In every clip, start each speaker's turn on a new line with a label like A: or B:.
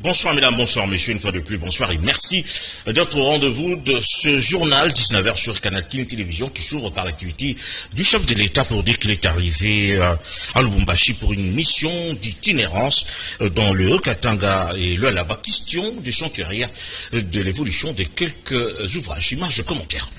A: Bonsoir mesdames, bonsoir messieurs, une fois de plus, bonsoir et merci d'être au rendez-vous de ce journal 19h sur Canal King Télévision qui s'ouvre par l'activité du chef de l'État pour dire qu'il est arrivé à Lubumbashi pour une mission d'itinérance dans le Haut-Katanga et le là-bas. Question de son carrière de l'évolution de quelques ouvrages, images, commentaires.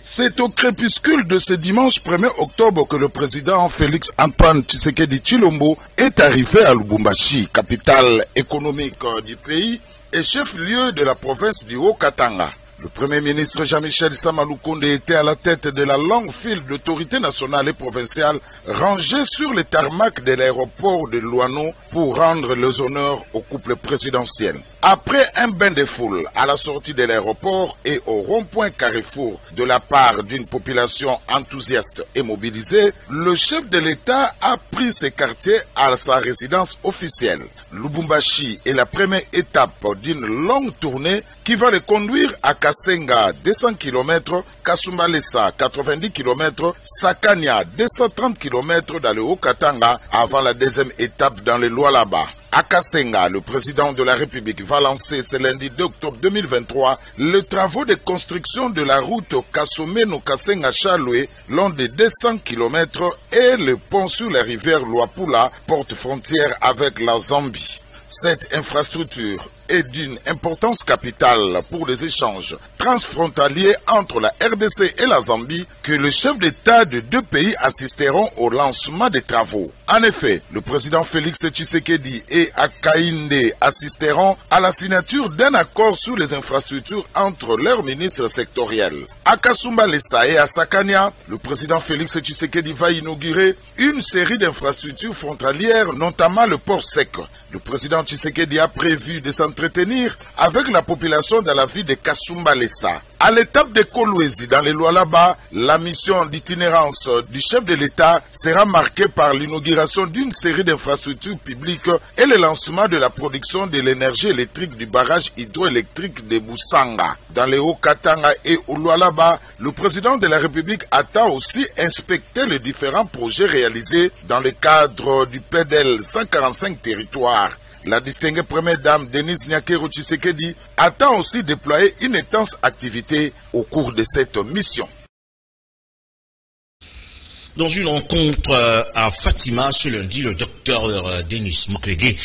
B: C'est au crépuscule de ce dimanche 1er octobre que le président Félix Antoine Tshisekedi Tshilombo est arrivé à Lubumbashi, capitale économique du pays et chef-lieu de la province du Haut-Katanga. Le Premier ministre Jean-Michel Samaloukonde était à la tête de la longue file d'autorités nationales et provinciales rangées sur les tarmacs de l'aéroport de Luano pour rendre les honneurs au couple présidentiel. Après un bain de foule à la sortie de l'aéroport et au rond-point Carrefour de la part d'une population enthousiaste et mobilisée, le chef de l'État a pris ses quartiers à sa résidence officielle. Lubumbashi est la première étape d'une longue tournée qui va le conduire à Kasenga 200 km, Kasumbalesa 90 km, Sakania 230 km dans le Haut-Katanga avant la deuxième étape dans le Lualaba. À Kasenga, le président de la République va lancer ce lundi 2 octobre 2023 les travaux de construction de la route Kasomeno-Kasenga-Chaloué long de 200 km et le pont sur la rivière Luapula, porte frontière avec la Zambie. Cette infrastructure est d'une importance capitale pour les échanges transfrontaliers entre la RDC et la Zambie que les chefs d'État de deux pays assisteront au lancement des travaux. En effet, le président Félix Tshisekedi et Hakainde assisteront à la signature d'un accord sur les infrastructures entre leurs ministres sectoriels. À Kasumbalesa et à Sakania, le président Félix Tshisekedi va inaugurer une série d'infrastructures frontalières, notamment le port sec. Le président Tshisekedi a prévu de s'entretenir avec la population dans la ville de Kasumbalesa. À l'étape de Kolwezi, dans les Lualaba, la mission d'itinérance du chef de l'État sera marquée par l'inauguration d'une série d'infrastructures publiques et le lancement de la production de l'énergie électrique du barrage hydroélectrique de Busanga. Dans les Haut-Katanga et au Lualaba, le président de la République attend aussi inspecter les différents projets réalisés dans le cadre du PEDEL 145 territoires. La distinguée première dame Denise Nyakero Tshisekedi attend aussi déployer une intense activité au cours de cette mission.
A: Dans une rencontre à Fatima ce lundi, le docteur Denis Mukwege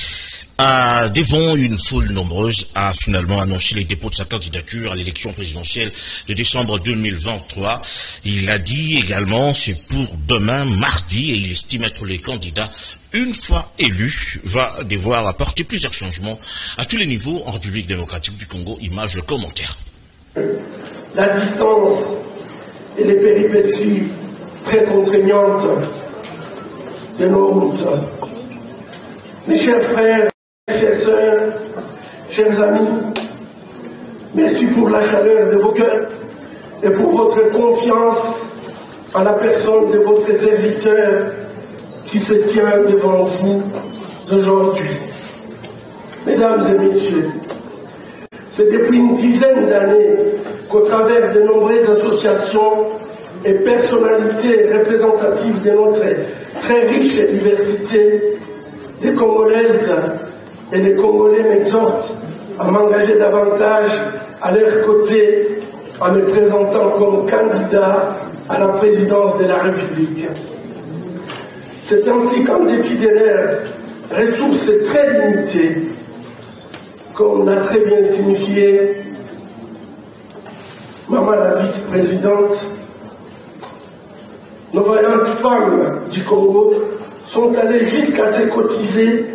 A: devant une foule nombreuse a finalement annoncé les dépôts de sa candidature à l'élection présidentielle de décembre 2023. Il a dit également c'est pour demain mardi et il estime être les candidats une fois élu, va devoir apporter plusieurs changements à tous les niveaux en République démocratique du Congo. Images, commentaires.
C: La distance et les péripéties très contraignantes de nos routes. Mes chers frères, chères sœurs, chers amis, merci pour la chaleur de vos cœurs et pour votre confiance en la personne de votre serviteur qui se tient devant vous aujourd'hui. Mesdames et messieurs, c'est depuis une dizaine d'années qu'au travers de nombreuses associations et personnalités représentatives de notre très riche diversité, les Congolaises et les Congolais m'exhortent à m'engager davantage à leur côté en me présentant comme candidat à la présidence de la République. C'est ainsi qu'en dépit de leurs ressources très limitées, comme l'a très bien signifié Maman la vice-présidente, nos vaillantes femmes du Congo sont allées jusqu'à se cotiser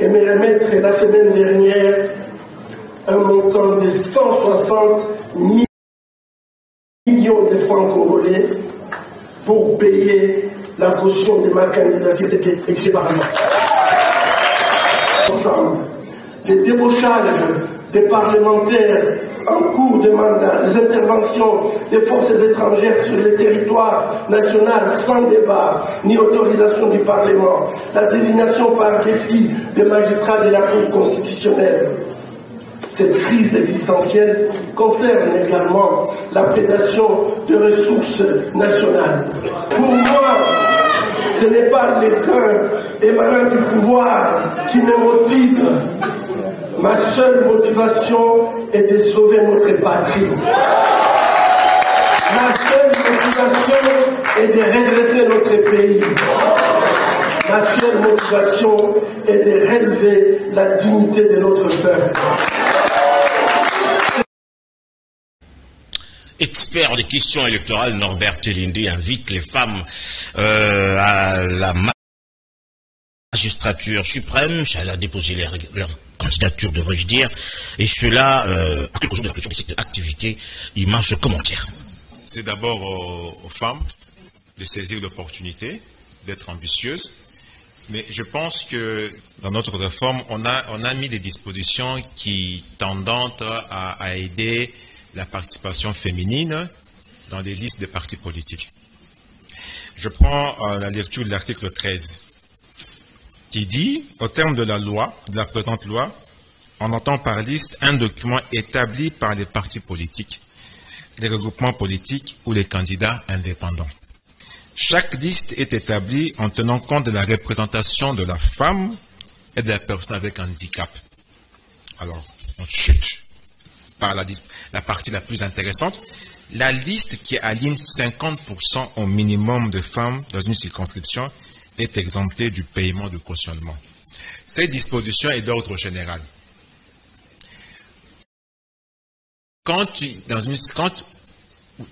C: et me remettre la semaine dernière un montant de 160 millions de francs congolais pour payer la caution de ma candidature écrite par moi. Ensemble, les débauchages des parlementaires en cours de mandat, les interventions des forces étrangères sur le territoire national sans débat ni autorisation du Parlement, la désignation par défi des magistrats de la Cour constitutionnelle. Cette crise existentielle concerne également la prédation de ressources nationales. Pour moi, ce n'est pas les gains émanant du pouvoir qui me motivent, Ma seule motivation est de sauver notre patrie. Ma seule motivation est de redresser notre pays. Ma seule motivation est de relever la dignité de notre peuple.
A: Expert des questions électorales, Norbert Telinde invite les femmes à la magistrature suprême. Elle a déposé leur candidature, devrais-je dire, et cela à quelques jours de la clôture de cette activité. Image commentaire.
D: C'est d'abord aux femmes de saisir l'opportunité, d'être ambitieuses, mais je pense que dans notre réforme, on a mis des dispositions qui tendent à aider la participation féminine dans les listes des partis politiques. Je prends la lecture de l'article 13 qui dit, au terme de la loi, de la présente loi, on entend par liste un document établi par les partis politiques, les regroupements politiques ou les candidats indépendants. Chaque liste est établie en tenant compte de la représentation de la femme et de la personne avec handicap. Alors, on chute par la partie la plus intéressante. La liste qui aligne 50% au minimum de femmes dans une circonscription est exemptée du paiement du cautionnement. Cette disposition est d'ordre général. Quand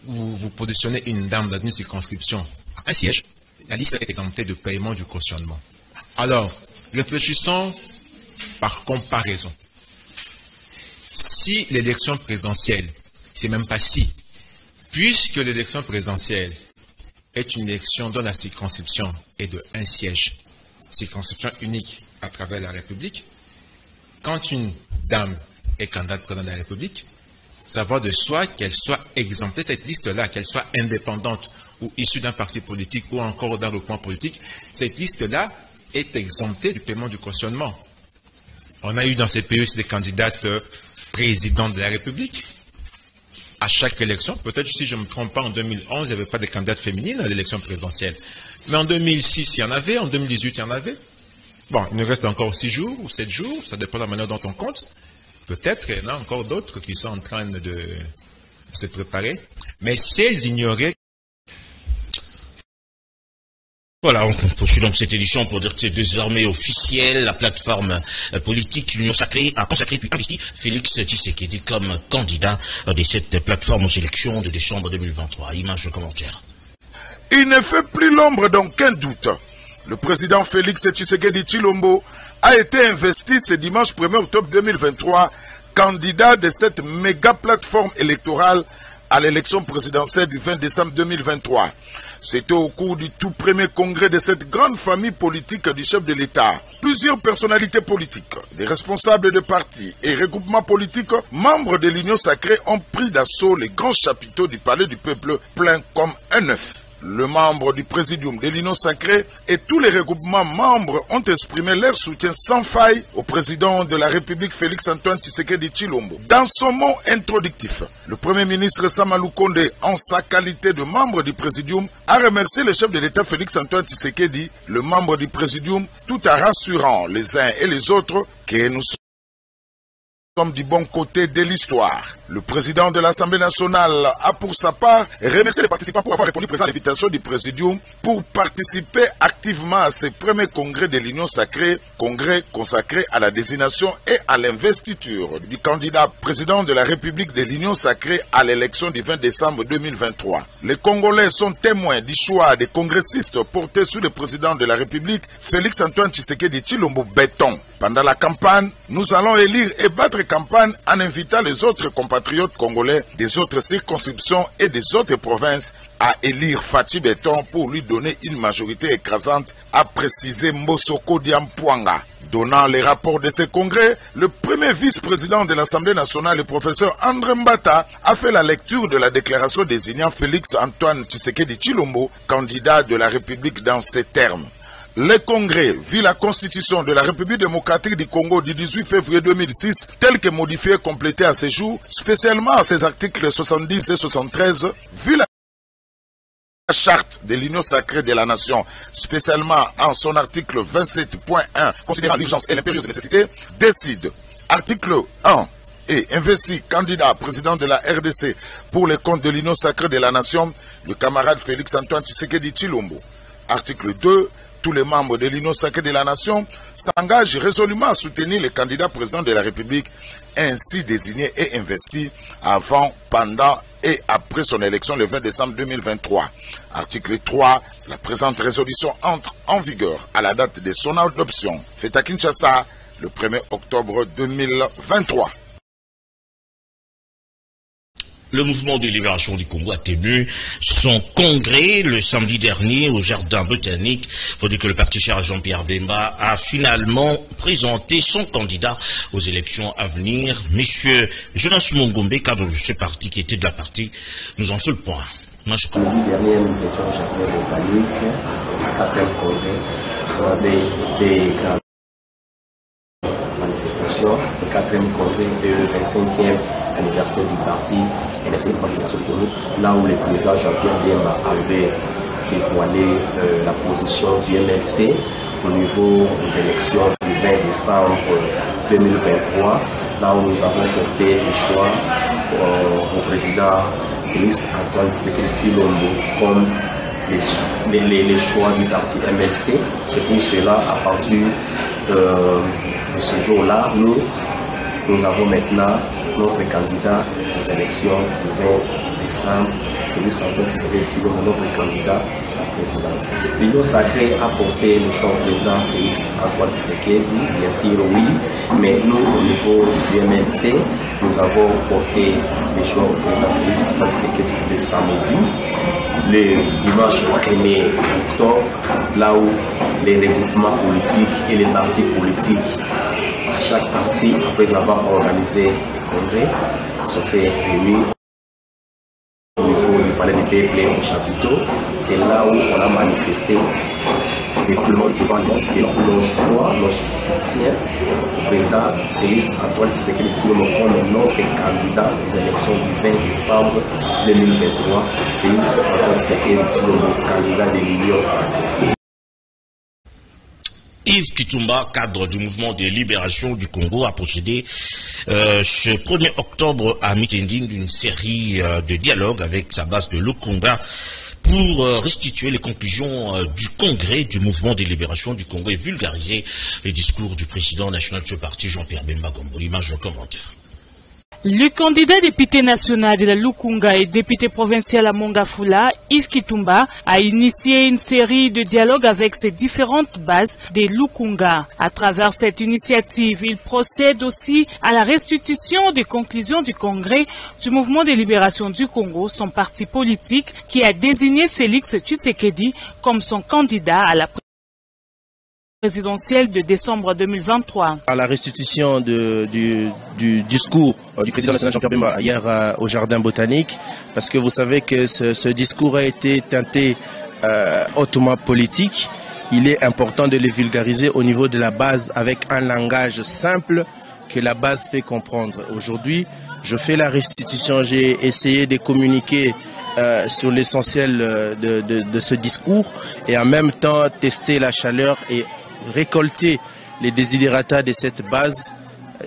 D: vous positionnez une dame dans une circonscription à un siège, la liste est exemptée de paiement du cautionnement. Alors, réfléchissons par comparaison. Si l'élection présidentielle, c'est même pas si, puisque l'élection présidentielle est une élection dont la circonscription est de un siège, circonscription unique à travers la République, quand une dame est candidate présidente de la République, ça va de soi qu'elle soit exemptée, cette liste-là, qu'elle soit indépendante ou issue d'un parti politique ou encore d'un regroupement politique, cette liste-là est exemptée du paiement du cautionnement. On a eu dans ces pays aussi des candidates présidentes de la République. À chaque élection, peut-être si je ne me trompe pas, en 2011, il n'y avait pas de candidates féminines à l'élection présidentielle. Mais en 2006, il y en avait, en 2018, il y en avait. Bon, il nous reste encore 6 jours ou 7 jours, ça dépend de la manière dont on compte. Peut-être qu'il y en a encore d'autres qui sont en train de se préparer. Mais si elles ignoraient...
A: Voilà, on poursuit donc cette édition pour dire que c'est désormais officiel. La plateforme politique l'Union Sacrée a consacré puis investi Félix Tshisekedi comme candidat de cette plateforme aux élections de décembre 2023. Image de commentaire.
B: Il ne fait plus l'ombre d'aucun doute. Le président Félix Tshisekedi Tshilombo a été investi ce dimanche 1er octobre 2023 candidat de cette méga plateforme électorale à l'élection présidentielle du 20 décembre 2023. C'était au cours du tout premier congrès de cette grande famille politique du chef de l'État. Plusieurs personnalités politiques, des responsables de partis et regroupements politiques, membres de l'Union Sacrée, ont pris d'assaut les grands chapiteaux du Palais du Peuple plein comme un œuf. Le membre du Présidium de l'Union Sacrée et tous les regroupements membres ont exprimé leur soutien sans faille au président de la République Félix-Antoine Tshisekedi Tshilombo. Dans son mot introductif, le Premier ministre Sama Lukonde, en sa qualité de membre du Présidium, a remercié le chef de l'État Félix-Antoine Tshisekedi, le membre du Présidium, tout en rassurant les uns et les autres que nous sommes du bon côté de l'histoire. Le président de l'Assemblée nationale a pour sa part remercié les participants pour avoir répondu présent à l'invitation du Présidium pour participer activement à ce premier congrès de l'Union Sacrée, congrès consacré à la désignation et à l'investiture du candidat président de la République de l'Union Sacrée à l'élection du 20 décembre 2023. Les Congolais sont témoins du choix des congressistes portés sous le président de la République, Félix-Antoine Tshisekedi Tshilombo Béton. Pendant la campagne, nous allons élire et battre campagne en invitant les autres compatriotes congolais des autres circonscriptions et des autres provinces à élire Fathi Béton pour lui donner une majorité écrasante, a précisé Mbosoko Diampouanga. Donnant les rapports de ce congrès, le premier vice-président de l'Assemblée nationale, le professeur André Mbata, a fait la lecture de la déclaration désignant Félix-Antoine Tshisekedi Tshilombo, candidat de la République dans ces termes. Le congrès vit la constitution de la République démocratique du Congo du 18 février 2006, telle que modifiée et complétée à ce jour, spécialement à ses articles 70 et 73, vu la charte de l'Union Sacrée de la Nation, spécialement en son article 27.1, considérant l'urgence et l'impérieuse nécessité, décide Article 1. Et investi candidat président de la RDC pour les comptes de l'Union sacrée de la nation, le camarade Félix-Antoine Tshisekedi Tshilombo. Article 2. Tous les membres de l'Union sacrée de la nation s'engagent résolument à soutenir le candidat président de la République ainsi désigné et investi avant, pendant et après son élection le 20 décembre 2023. Article 3. La présente résolution entre en vigueur à la date de son adoption. Fait à Kinshasa le 1er octobre 2023.
A: Le mouvement de libération du Congo a tenu son congrès le samedi dernier au Jardin botanique. Il faut dire que le parti cher Jean-Pierre Bemba a finalement présenté son candidat aux élections à venir. Monsieur Jonas Mongombe, cadre de ce parti qui était de la partie, nous en fait le point.
E: Samedi dernier, nous étions au Jardin botanique, à 4e congrès. On avait des manifestations, le 4e congrès et le 25e anniversaire du parti NSC là où le président Jean-Pierre Bemba avait dévoilé la position du MLC au niveau des élections du 20 décembre 2023, là où nous avons porté les choix au président Félix-Antoine Tshisekedi Tshilombo comme les choix du parti MLC. C'est pour cela, à partir de ce jour-là, nous avons maintenant notre candidat aux élections du 20 décembre, Félix-Antoine Tshisekedi Tshilombo, notre candidat à la présidence. L'Union sacrée a porté le choix au président Félix-Antoine Tshisekedi, bien sûr oui, mais nous, au niveau du MLC, nous avons porté le choix au président Félix-Antoine Tshisekedi le samedi, le dimanche 1er octobre, là où les regroupements politiques et les partis politiques, à chaque parti, après avoir organisé le congrès, se sont réunis au niveau du palais des peuples au chapiteau. C'est là où on a manifesté devant le monde que nos choix, nos soutiens au président Félix-Antoine Tshisekedi Tshilombo comme notre candidat aux élections du 20 décembre 2023. Félix-Antoine Tshisekedi Tshilombo, candidat de l'Union sacrée.
A: Yves Kitumba, cadre du mouvement de libération du Congo, a procédé ce 1er octobre à Mitending d'une série de dialogues avec sa base de Lukunga pour restituer les conclusions du congrès du mouvement de libération du Congo et vulgariser les discours du président national de ce parti, Jean-Pierre Bemba Gombo. L'image en commentaire.
F: Le candidat député national de la Lukunga et député provincial à Mongafula, Yves Kitumba, a initié une série de dialogues avec ses différentes bases des Lukunga. À travers cette initiative, il procède aussi à la restitution des conclusions du congrès du mouvement de libération du Congo, son parti politique, qui a désigné Félix Tshisekedi comme son candidat à la présidentielle de décembre 2023.
G: À la restitution du discours du président national Jean-Pierre Bemba hier au Jardin botanique, parce que vous savez que ce discours a été teinté hautement politique. Il est important de le vulgariser au niveau de la base avec un langage simple que la base peut comprendre. Aujourd'hui, je fais la restitution, j'ai essayé de communiquer sur l'essentiel de ce discours et en même temps tester la chaleur et récolter les désidératas de cette base,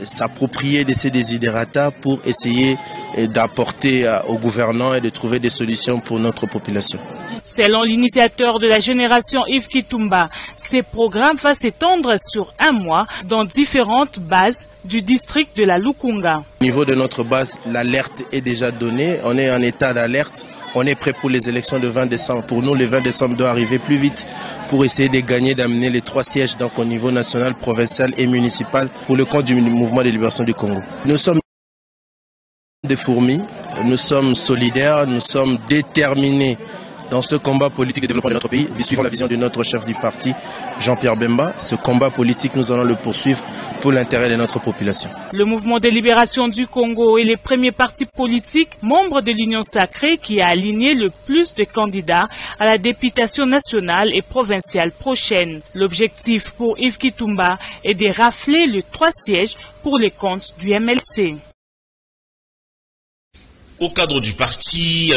G: s'approprier de ces désidératas pour essayer d'apporter aux gouvernants et de trouver des solutions pour notre population.
F: Selon l'initiateur de la génération Yves Kitumba, ces programmes vont s'étendre sur un mois dans différentes bases du district de la Lukunga.
G: Au niveau de notre base, l'alerte est déjà donnée, on est en état d'alerte. On est prêt pour les élections de 20 décembre. Pour nous, le 20 décembre doit arriver plus vite pour essayer de gagner, d'amener les 3 sièges donc au niveau national, provincial et municipal pour le compte du mouvement de libération du Congo. Nous sommes des fourmis, nous sommes solidaires, nous sommes déterminés dans ce combat politique de développement de notre pays, suivant la vision de notre chef du parti, Jean-Pierre Bemba. Ce combat politique, nous allons le poursuivre pour l'intérêt de notre population.
F: Le mouvement de libération du Congo est le premier parti politique membre de l'Union sacrée qui a aligné le plus de candidats à la députation nationale et provinciale prochaine. L'objectif pour Yves Kitumba est de rafler les 3 sièges pour les comptes du MLC.
A: Au cadre du parti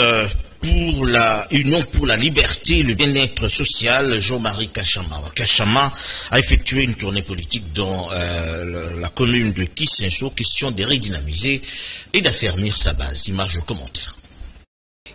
A: pour la Union pour la liberté et le bien-être social, Jean-Marie Kachama. Kachama a effectué une tournée politique dans la commune de Kisenso, question de redynamiser et d'affermir sa base. Image de commentaire.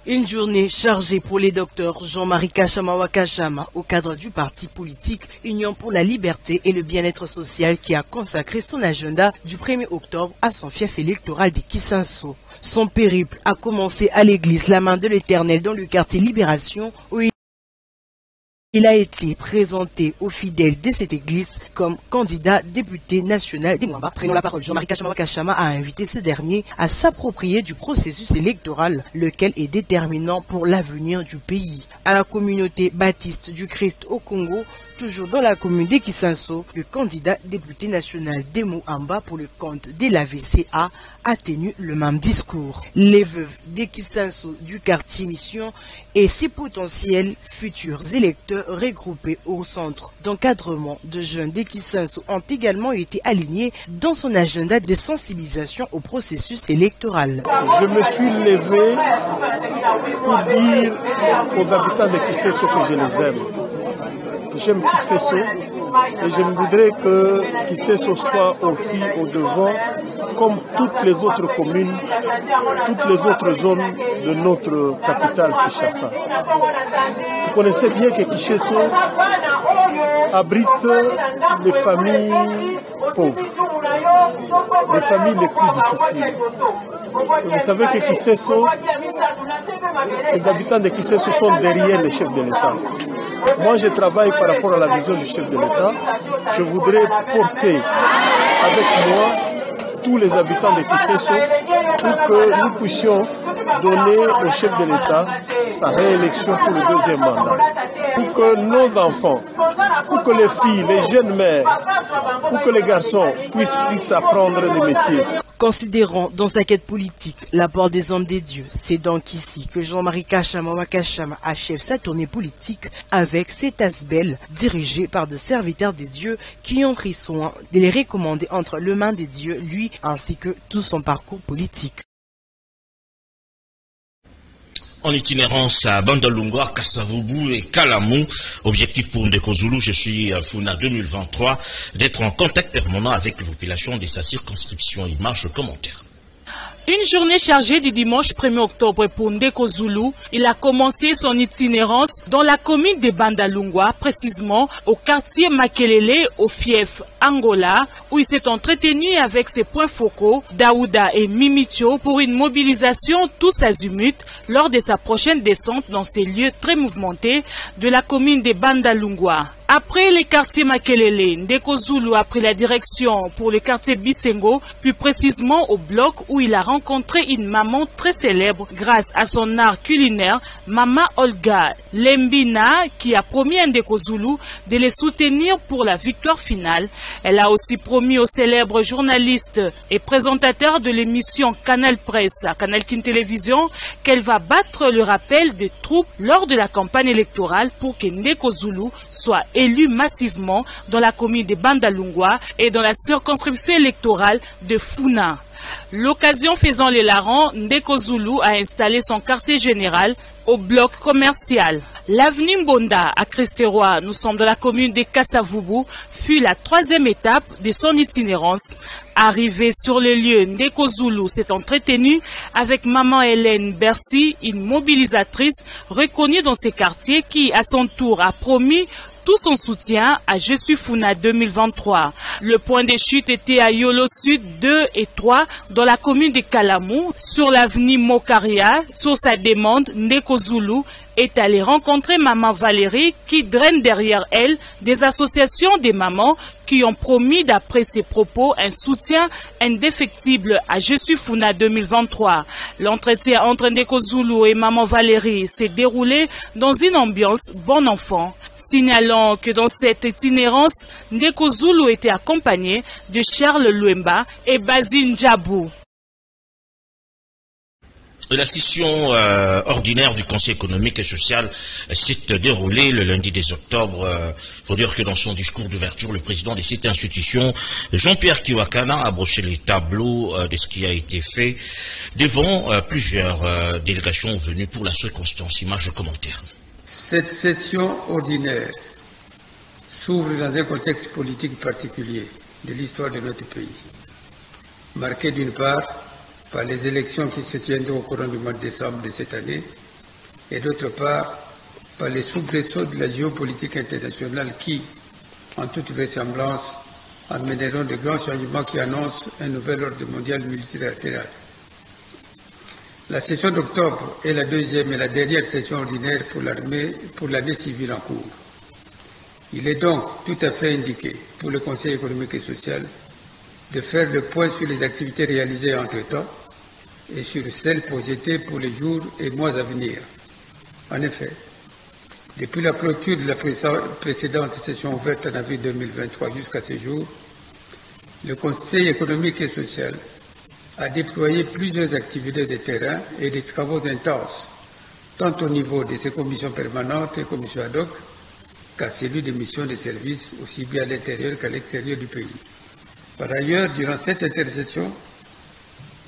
H: Une journée chargée pour les docteurs Jean-Marie Kachama Wakachama au cadre du parti politique Union pour la liberté et le bien-être social qui a consacré son agenda du 1er octobre à son fief électoral de Kisenso. Son périple a commencé à l'église La Main de l'Éternel dans le quartier Libération où il a été présenté aux fidèles de cette église comme candidat député national des Mwamba. Prenant la parole, Jean-Marie Kachama Wakachama a invité ce dernier à s'approprier du processus électoral, lequel est déterminant pour l'avenir du pays. À la communauté baptiste du Christ au Congo, toujours dans la commune de Kisenso, le candidat député national des Mwamba pour le compte de la VCA a tenu le même discours. Les veuves de Kisenso du quartier Mission et ses potentiels futurs électeurs regroupés au centre d'encadrement de jeunes de Kisenso ont également été alignés dans son agenda de sensibilisation au processus électoral.
I: Je me suis levé pour dire aux habitants de Kisenso que je les aime. J'aime Kisenso et je voudrais que Kisenso soit aussi au devant comme toutes les autres communes, toutes les autres zones de notre capitale Kinshasa. Vous connaissez bien que Kisenso abrite les familles pauvres, les familles les plus difficiles. Et vous savez que Kisenso, les habitants de Kisenso sont derrière les chefs de l'État. Moi, je travaille par rapport à la vision du chef de l'État. Je voudrais porter avec moi tous les habitants de Kisenso pour que nous puissions donner au chef de l'État sa réélection pour le deuxième mandat. Pour que nos enfants, pour que les filles, les jeunes mères, pour que les garçons puissent apprendre les métiers.
H: Considérant dans sa quête politique l'apport des hommes des dieux, c'est donc ici que Jean-Marie Kachama Wakachama achève sa tournée politique avec cet asbel dirigé par des serviteurs des dieux qui ont pris soin de les recommander entre les mains des dieux, lui ainsi que tout son parcours politique.
A: En itinérance à Bandalungwa, Kassavubu et Kalamou. Objectif pour Ndeko Zulu, je suis Funa 2023, d'être en contact permanent avec la population de sa circonscription. Image de commentaire.
F: Une journée chargée du dimanche 1er octobre pour Ndeko Zulu. Il a commencé son itinérance dans la commune de Bandalungwa, précisément au quartier Makelele, au fief Angola, où il s'est entretenu avec ses points focaux, Daouda et Mimicho, pour une mobilisation tous azimuts lors de sa prochaine descente dans ces lieux très mouvementés de la commune de Bandalungwa. Après les quartiers Makelele, Ndeko Zulu a pris la direction pour le quartier Bisengo, plus précisément au bloc où il a rencontré une maman très célèbre grâce à son art culinaire, Mama Olga Lembina, qui a promis à Ndeko Zulu de les soutenir pour la victoire finale. Elle a aussi promis au célèbre journaliste et présentateur de l'émission Canal Presse à Canal Kin Télévision qu'elle va battre le rappel des troupes lors de la campagne électorale pour que Ndeko Zulu soit élu massivement dans la commune de Bandalungwa et dans la circonscription électorale de Funa. L'occasion faisant les larrons, Ndeko Zulu a installé son quartier général au bloc commercial. L'avenue Mbonda à Christeroy, nous sommes dans la commune de Kassavubu, fut la troisième étape de son itinérance. Arrivé sur le lieu, Ndeko Zulu s'est entretenu avec Maman Hélène Bercy, une mobilisatrice reconnue dans ces quartiers qui, à son tour, a promis tout son soutien à Je suis Funa 2023. Le point de chute était à Yolo Sud 2 et 3 dans la commune de Kalamou, sur l'avenue Mokaria. Sur sa demande, Ndeko Zulu est allé rencontrer Maman Valérie qui draine derrière elle des associations des mamans qui ont promis, d'après ses propos, un soutien indéfectible à Je suis Funa 2023. L'entretien entre Ndeko Zulu et Maman Valérie s'est déroulé dans une ambiance bon enfant. Signalant que dans cette itinérance, Ndeko Zulu était accompagné de Charles Luemba et Basine Djabou.
A: La session ordinaire du Conseil économique et social s'est déroulée le lundi 10 octobre. Il faut dire que dans son discours d'ouverture, le président de cette institution, Jean-Pierre Kiwakana, a brossé les tableaux de ce qui a été fait devant plusieurs délégations venues pour la circonstance. Image commentaire.
J: Cette session ordinaire s'ouvre dans un contexte politique particulier de l'histoire de notre pays, marqué d'une part par les élections qui se tiendront au courant du mois de décembre de cette année, et d'autre part par les soubresauts de la géopolitique internationale qui, en toute vraisemblance, amèneront de grands changements qui annoncent un nouvel ordre mondial multilatéral. La session d'octobre est la deuxième et la dernière session ordinaire pour l'année civile en cours. Il est donc tout à fait indiqué pour le Conseil économique et social de faire le point sur les activités réalisées entre-temps et sur celles projetées pour les jours et mois à venir. En effet, depuis la clôture de la précédente session ouverte en avril 2023 jusqu'à ce jour, le Conseil économique et social a déployé plusieurs activités de terrain et des travaux intenses, tant au niveau de ses commissions permanentes et commissions ad hoc, qu'à celui des missions de services, aussi bien à l'intérieur qu'à l'extérieur du pays. Par ailleurs, durant cette intercession,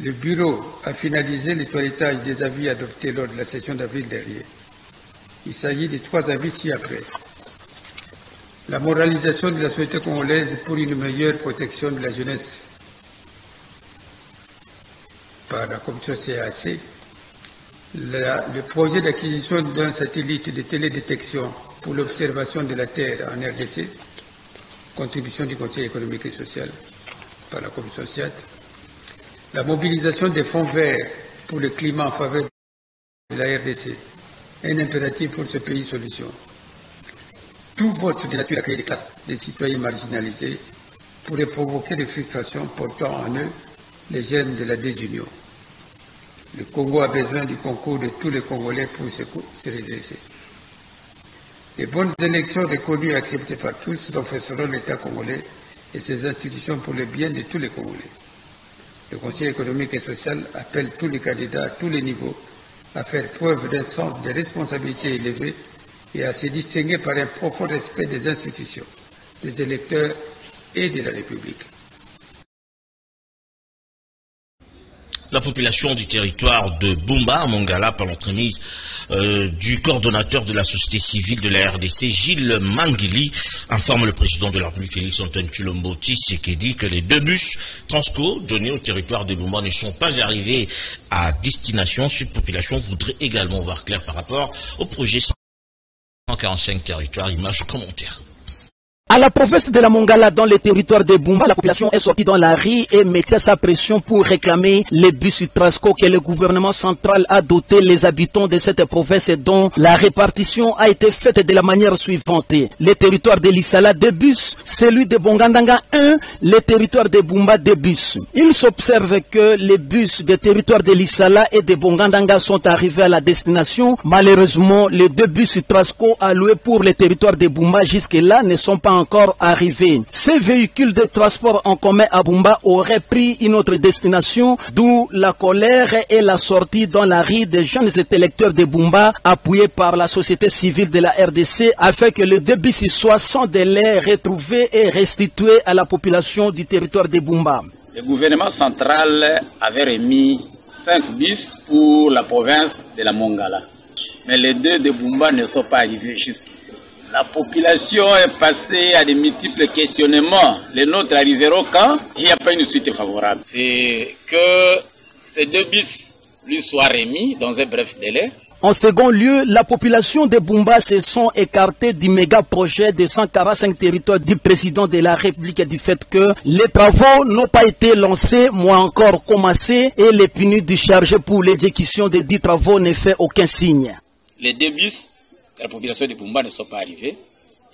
J: le Bureau a finalisé le toilettage des avis adoptés lors de la session d'avril dernier. Il s'agit de 3 avis ci-après. La moralisation de la société congolaise pour une meilleure protection de la jeunesse par la commission CAC, le projet d'acquisition d'un satellite de télédétection pour l'observation de la Terre en RDC, contribution du Conseil économique et social par la commission SIAT, la mobilisation des fonds verts pour le climat en faveur de la RDC, un impératif pour ce pays solution. Tout vote de nature à créer des classes des citoyens marginalisés pourrait provoquer des frustrations portant en eux les germes de la désunion. Le Congo a besoin du concours de tous les Congolais pour se redresser. Les bonnes élections reconnues et acceptées par tous renforceront l'État congolais et ses institutions pour le bien de tous les Congolais. Le Conseil économique et social appelle tous les candidats à tous les niveaux à faire preuve d'un sens de responsabilité élevé et à se distinguer par un profond respect des institutions, des électeurs et de la République.
A: La population du territoire de Bumba, à Mongala, par l'entremise du coordonnateur de la société civile de la RDC, Gilles Mangili, informe le président de la République, Félix Antoine Tshilombo Tshisekedi, que les 2 bus Transco donnés au territoire de Bumba ne sont pas arrivés à destination. Cette population voudrait également voir clair par rapport au projet 145 territoires. Image commentaire.
K: À la province de la Mongala, dans le territoire de Bumba, la population est sortie dans la rue et mettait sa pression pour réclamer les bus Trasco que le gouvernement central a doté les habitants de cette province, dont la répartition a été faite de la manière suivante. Le territoire de l'Issala, 2 bus, celui de Bongandanga, 1, le territoire de Bumba, 2 bus. Il s'observe que les bus des territoires de l'Issala et de Bongandanga sont arrivés à la destination. Malheureusement, les 2 bus Trasco alloués pour le territoire de Bumba jusque-là ne sont pas encore arrivé. Ces véhicules de transport en commun à Bumba auraient pris une autre destination, d'où la colère et la sortie dans la rue des jeunes électeurs de Bumba, appuyés par la société civile de la RDC, afin que les 2 bus soient sans délai retrouvés et restitués à la population du territoire de Bumba.
L: Le gouvernement central avait remis 5 bus pour la province de la Mongala, mais les 2 de Bumba ne sont pas arrivés jusqu'ici. La population est passée à de multiples questionnements. Les nôtres arriveront quand? Il n'y a pas une suite favorable. C'est que ces 2 bus lui soient remis dans un bref délai.
K: En second lieu, la population de Bumba se sont écartées du méga projet de 145 territoires du président de la République du fait que les travaux n'ont pas été lancés, moins encore commencés, et les PNUD chargés pour l'exécution des 10 travaux ne fait aucun signe.
L: Les 2 bus la population de Bumba ne sont pas arrivés.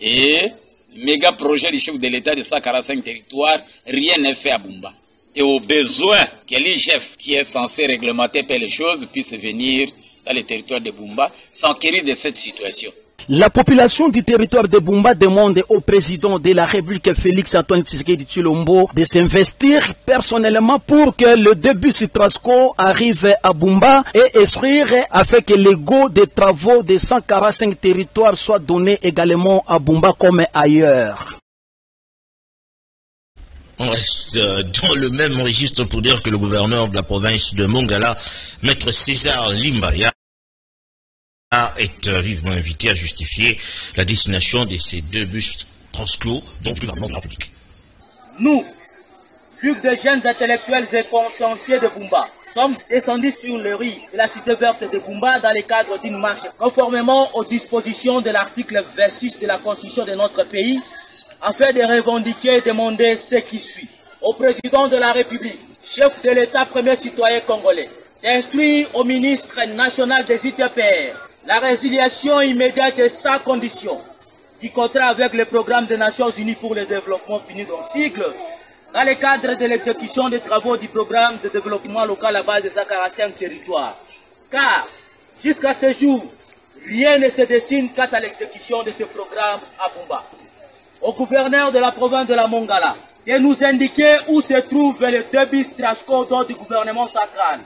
L: Et le méga projet du chef de l'État de 145 territoires, rien n'est fait à Bumba. Et au besoin que l'IGF, qui est censé réglementer les choses, puisse venir dans les territoires de Bumba, s'enquérir de cette situation.
K: La population du territoire de Bumba demande au président de la République Félix Antoine Tshisekedi Tshilombo de s'investir personnellement pour que le début Trasco arrive à Bumba et instruire afin que les go des travaux de 145 territoires soient donnés également à Bumba comme ailleurs.
A: On reste dans le même registre pour dire que le gouverneur de la province de Mongala, Maître César Limbaya, est vivement invité à justifier la destination de ces 2 bus transclos dont le gouvernement de la République.
M: Nous, plus de jeunes intellectuels et consciencieux de Bumba, sommes descendus sur le riz de la cité verte de Bumba dans le cadre d'une marche conformément aux dispositions de l'article 26 de la Constitution de notre pays, afin de revendiquer et demander ce qui suit au président de la République, chef de l'État, premier citoyen congolais, d'instruire au ministre national des ITPR la résiliation immédiate et sans condition du contrat avec le programme des Nations Unies pour le développement fini dans le sigle, dans le cadre de l'exécution des travaux du programme de développement local à base de 145 territoires. Car, jusqu'à ce jour, rien ne se dessine quant à l'exécution de ce programme à Bumba. Au gouverneur de la province de la Mongala, de nous indiquer où se trouvent les 2 bis Trasco du gouvernement central,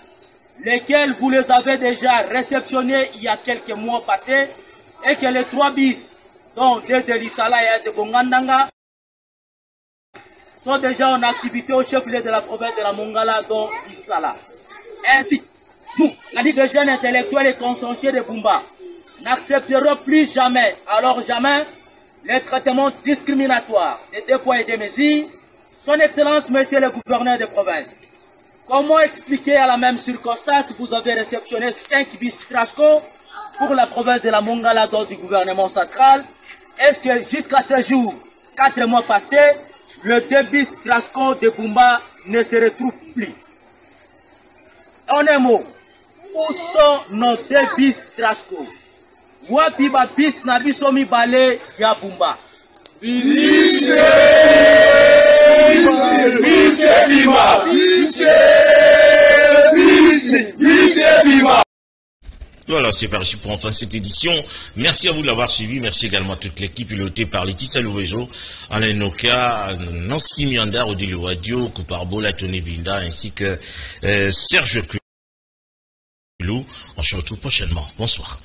M: lesquels vous les avez déjà réceptionnés il y a quelques mois passés, et que les 3 bis, dont 2 de l'Issala et 1 de Bongandanga, sont déjà en activité au chef-lieu de la province de la Mongala, dont Issala. Ainsi, nous, la Ligue des jeunes intellectuels et consciencieux de Bumba, n'accepterons plus jamais, alors jamais, les traitements discriminatoires des 2 poids et 2 mesures. Son Excellence, Monsieur le gouverneur de province, comment expliquer à la même circonstance vous avez réceptionné 5 bis Trasco pour la province de la Mongala du gouvernement central? Est-ce que jusqu'à ce jour, 4 mois passés, le 2 bis Trasco de Bumba ne se retrouve plus? En un mot, où sont nos 2 bis Trasco? Wapi ba bis na biso mibale ya Bumba?
A: Voilà, c'est parti pour enfin cette édition. Merci à vous de l'avoir suivi. Merci également à toute l'équipe pilotée par Laetitia Louvejo, Alain Noka, Nancy Mianda, Odile Wadio, Couparbola, Tony Binda, ainsi que Serge Kulou. On se retrouve prochainement. Bonsoir.